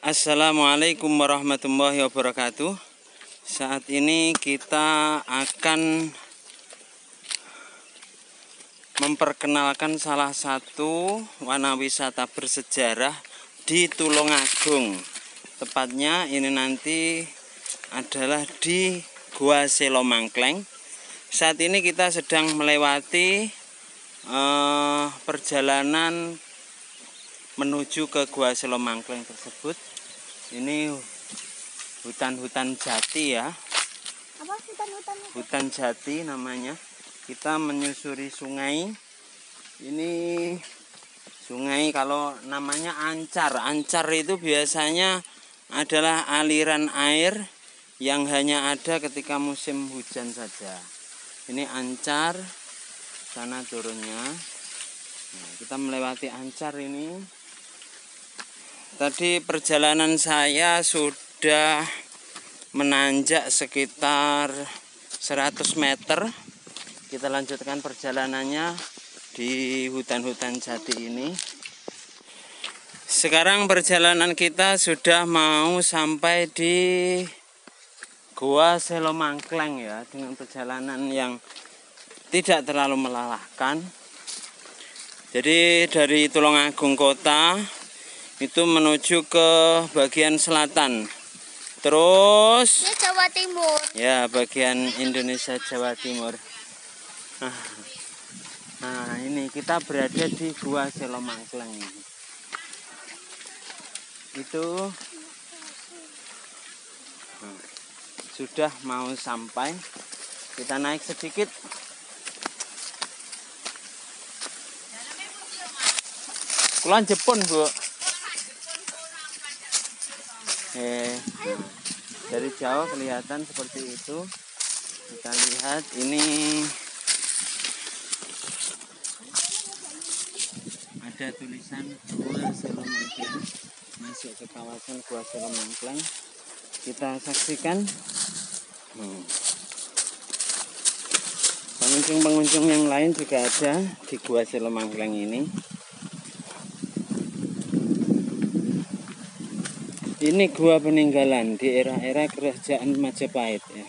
Assalamualaikum warahmatullahi wabarakatuh. Saat ini kita akan memperkenalkan salah satu wana wisata bersejarah di Tulungagung. Tepatnya ini nanti adalah di Gua Selomangkleng. Saat ini kita sedang melewati perjalanan menuju ke Gua Selomangkleng tersebut. Ini hutan-hutan jati ya. Apa hutan-hutan? Hutan jati namanya. Kita menyusuri sungai. Ini sungai kalau namanya Ancar. Ancar itu biasanya adalah aliran air yang hanya ada ketika musim hujan saja. Ini Ancar, sana turunnya. Nah, kita melewati Ancar ini. Tadi perjalanan saya sudah menanjak sekitar 100 meter. Kita lanjutkan perjalanannya di hutan-hutan jati ini. Sekarang perjalanan kita sudah mau sampai di Gua Selomangkleng ya, dengan perjalanan yang tidak terlalu melelahkan. Jadi dari Tulungagung kota itu menuju ke bagian selatan, terus ini Jawa Timur ya, bagian Indonesia Jawa Timur. Nah ini kita berada di Gua Selomangkleng. Itu sudah mau sampai, kita naik sedikit. Kulon Jepun Bu. Dari jauh kelihatan seperti itu. Kita lihat ini ada tulisan Gua Selomangkleng, masuk ke kawasan Gua Selomangkleng. Kita saksikan pengunjung-pengunjung yang lain juga ada di Gua Selomangkleng ini. Ini gua peninggalan di era-era kerajaan Majapahit ya.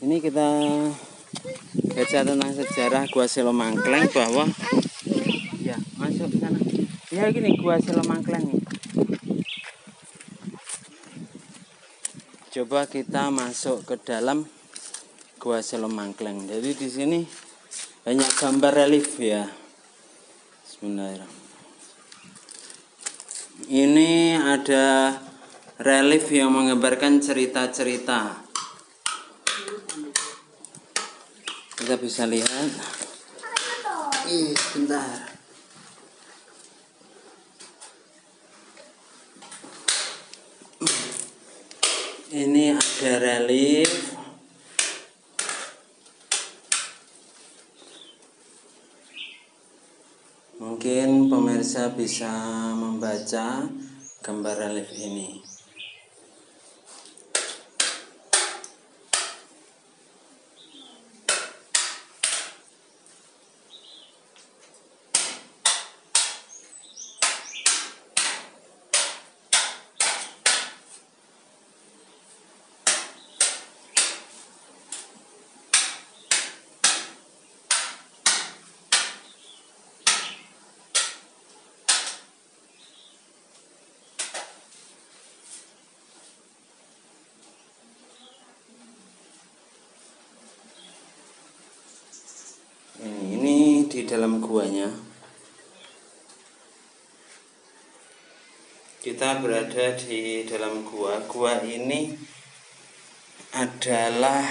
Ini kita baca tentang sejarah Gua Selomangkleng bahwa ya, masuk ke sana. Ya gini Gua Selomangkleng. Coba kita masuk ke dalam Gua Selomangkleng. Jadi di sini banyak gambar relief ya. Bismillahirrahmanirrahim. Ini ada relief yang menggambarkan cerita-cerita. Kita bisa lihat. Bentar. Ini ada relief. Mungkin pemirsa bisa membaca gambar relief ini. Ini di dalam guanya. Kita berada di dalam gua. Gua ini adalah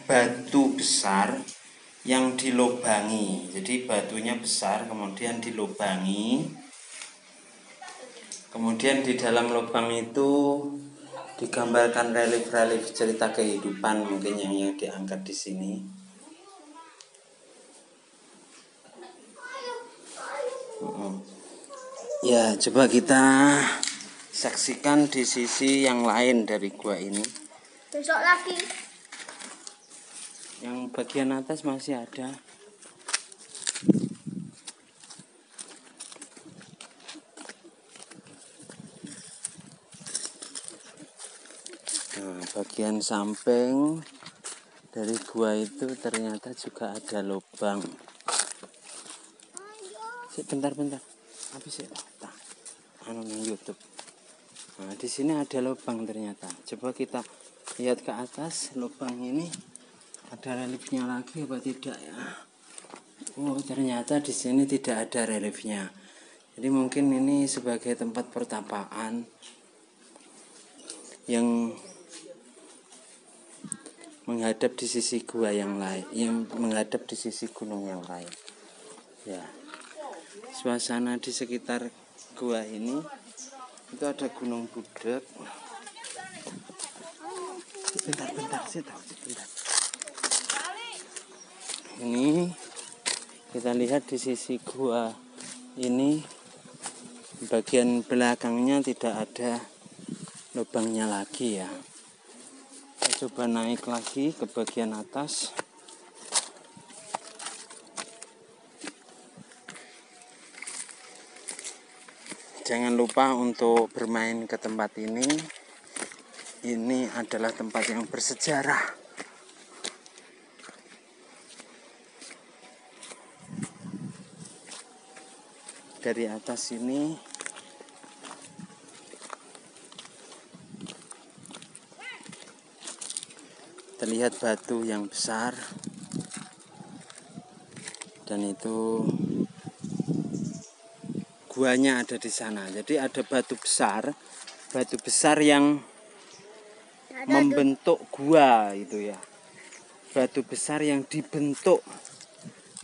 batu besar yang dilubangi. Jadi batunya besar kemudian dilubangi. Kemudian di dalam lubang itu digambarkan relief-relief cerita kehidupan mungkin yang diangkat di sini. Ya, coba kita saksikan di sisi yang lain dari gua ini. besok lagi. Yang bagian atas masih ada. Nah, bagian samping dari gua itu ternyata juga ada lubang. Bentar. Apa sih? Anu nang YouTube. Nah, di sini ada lubang ternyata. Coba kita lihat ke atas lubang ini. Ada reliefnya lagi apa tidak ya? Oh, ternyata di sini tidak ada reliefnya. Jadi mungkin ini sebagai tempat pertapaan yang menghadap di sisi gua yang lain, yang menghadap di sisi gunung yang lain. Ya, suasana di sekitar gua ini itu ada gunung budak. Bentar. Ini kita lihat di sisi gua ini bagian belakangnya tidak ada lubangnya lagi ya. Kita coba naik lagi ke bagian atas. Jangan lupa untuk bermain ke tempat ini. Ini adalah tempat yang bersejarah. Dari atas ini terlihat batu yang besar, dan itu guanya ada di sana. Jadi ada batu besar yang membentuk gua itu ya. Batu besar yang dibentuk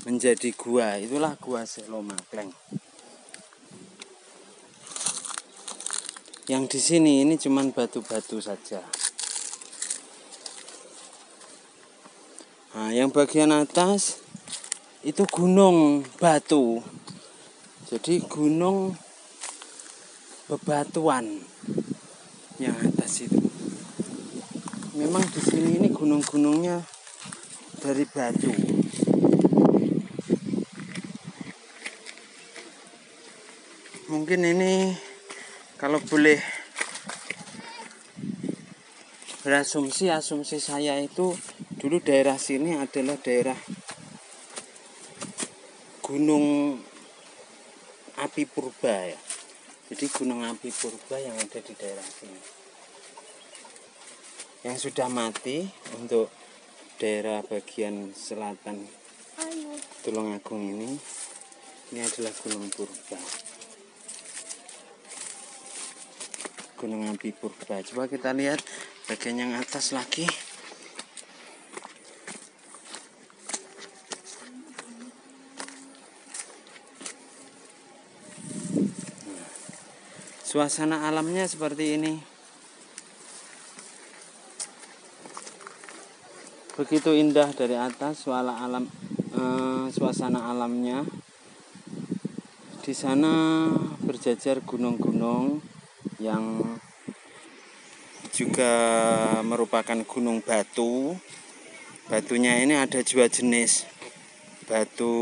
menjadi gua, itulah Gua Selo Mangkleng. Yang di sini ini cuman batu-batu saja. Nah, yang bagian atas itu gunung batu. Jadi gunung bebatuan yang atas itu. Memang di sini ini gunung-gunungnya dari batu. Mungkin ini kalau boleh berasumsi, asumsi saya itu dulu daerah sini adalah daerah gunung api purba ya. Jadi gunung api purba yang ada di daerah sini, yang sudah mati untuk daerah bagian selatan Tulungagung ini adalah gunung purba, gunung api purba. Coba kita lihat bagian yang atas lagi. Suasana alamnya seperti ini. Begitu indah dari atas suasana alamnya. Di sana berjajar gunung-gunung yang juga merupakan gunung batu. Batunya ini ada dua jenis. Batu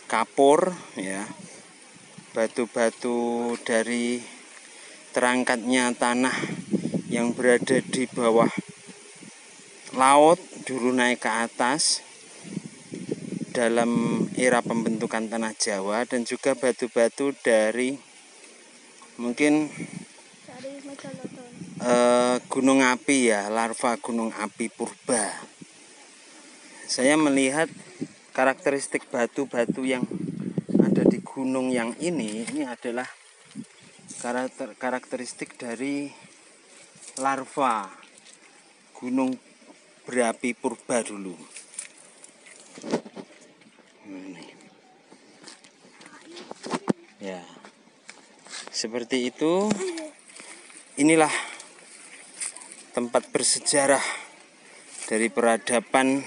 kapur ya. Batu-batu dari terangkatnya tanah yang berada di bawah laut dulu naik ke atas dalam era pembentukan tanah Jawa, dan juga batu-batu dari mungkin gunung api ya, larva gunung api purba. Saya melihat karakteristik batu-batu yang ada di gunung yang ini adalah karakteristik dari larva gunung berapi purba dulu. Ya, seperti itu. Inilah tempat bersejarah dari peradaban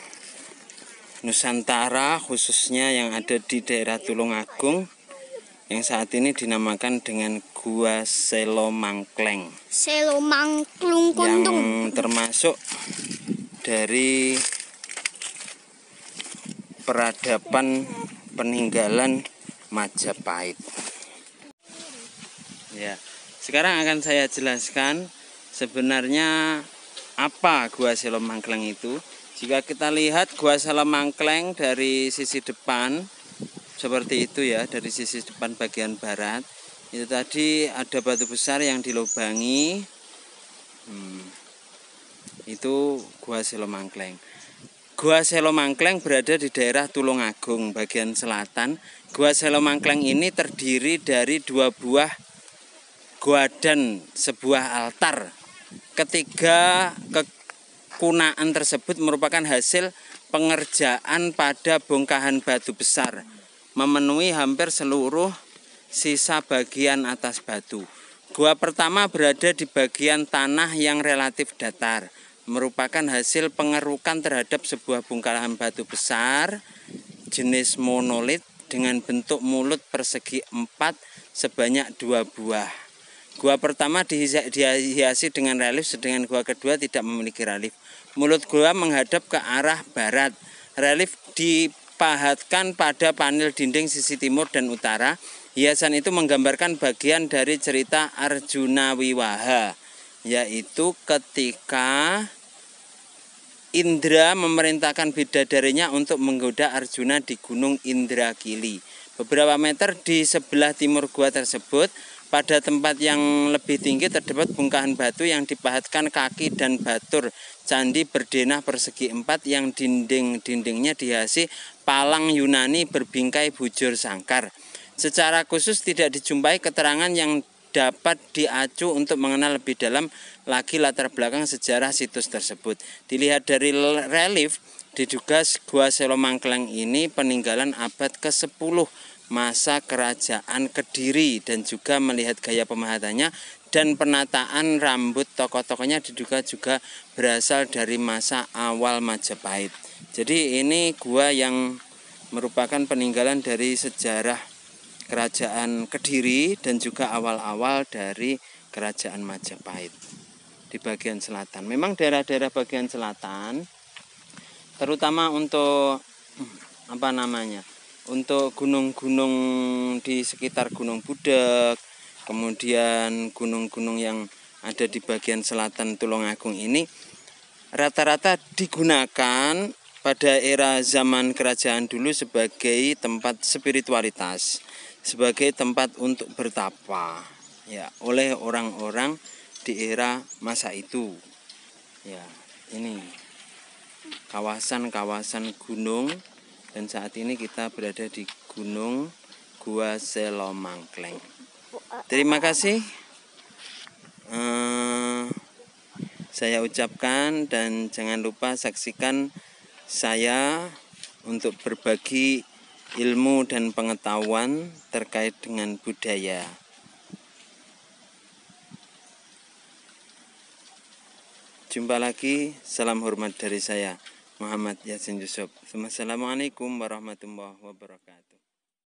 Nusantara, khususnya yang ada di daerah Tulungagung, yang saat ini dinamakan dengan Gua Selo Mangkleng. Selo Mangklung Kuntung. Yang termasuk dari peradaban peninggalan Majapahit. Ya, sekarang akan saya jelaskan Sebenarnya apa Gua Selomangkleng itu? Jika kita lihat Gua Selomangkleng dari sisi depan seperti itu ya, dari sisi depan bagian barat itu tadi ada batu besar yang dilubangi. Itu Gua Selomangkleng. Gua Selomangkleng berada di daerah Tulungagung bagian selatan. Gua Selomangkleng ini terdiri dari 2 buah gua dan sebuah altar. Ketiga kekunaan tersebut merupakan hasil pengerjaan pada bongkahan batu besar, memenuhi hampir seluruh sisa bagian atas batu. Gua pertama berada di bagian tanah yang relatif datar, merupakan hasil pengerukan terhadap sebuah bongkahan batu besar jenis monolit dengan bentuk mulut persegi 4 sebanyak 2 buah. Gua pertama dihiasi dengan relief, sedangkan gua kedua tidak memiliki relief. Mulut gua menghadap ke arah barat. Relief dipahatkan pada panel dinding sisi timur dan utara. Hiasan itu menggambarkan bagian dari cerita Arjuna Wiwaha, yaitu ketika Indra memerintahkan bidadarinya untuk menggoda Arjuna di Gunung Indrakili. Beberapa meter di sebelah timur gua tersebut, pada tempat yang lebih tinggi terdapat bongkahan batu yang dipahatkan kaki dan batur candi berdenah persegi 4 yang dinding-dindingnya dihiasi palang Yunani berbingkai bujur sangkar. Secara khusus tidak dijumpai keterangan yang dapat diacu untuk mengenal lebih dalam lagi latar belakang sejarah situs tersebut. Dilihat dari relief, diduga Gua Selomangkleng ini peninggalan abad ke-10 masa kerajaan Kediri, dan juga melihat gaya pemahatannya dan penataan rambut tokoh-tokohnya diduga juga berasal dari masa awal Majapahit. Jadi ini gua yang merupakan peninggalan dari sejarah kerajaan Kediri dan juga awal-awal dari kerajaan Majapahit di bagian selatan. Memang daerah-daerah bagian selatan terutama untuk untuk gunung-gunung di sekitar Gunung Budak, kemudian gunung-gunung yang ada di bagian selatan Tulungagung ini rata-rata digunakan pada era zaman kerajaan dulu sebagai tempat spiritualitas, sebagai tempat untuk bertapa ya oleh orang-orang di era masa itu. Ya, ini kawasan-kawasan gunung, dan saat ini kita berada di Gunung Gua Selomangkleng. Terima kasih saya ucapkan, dan jangan lupa saksikan saya untuk berbagi ilmu dan pengetahuan terkait dengan budaya. Jumpa lagi, salam hormat dari saya, Muhammad Yasin Yusuf. Assalamualaikum warahmatullahi wabarakatuh.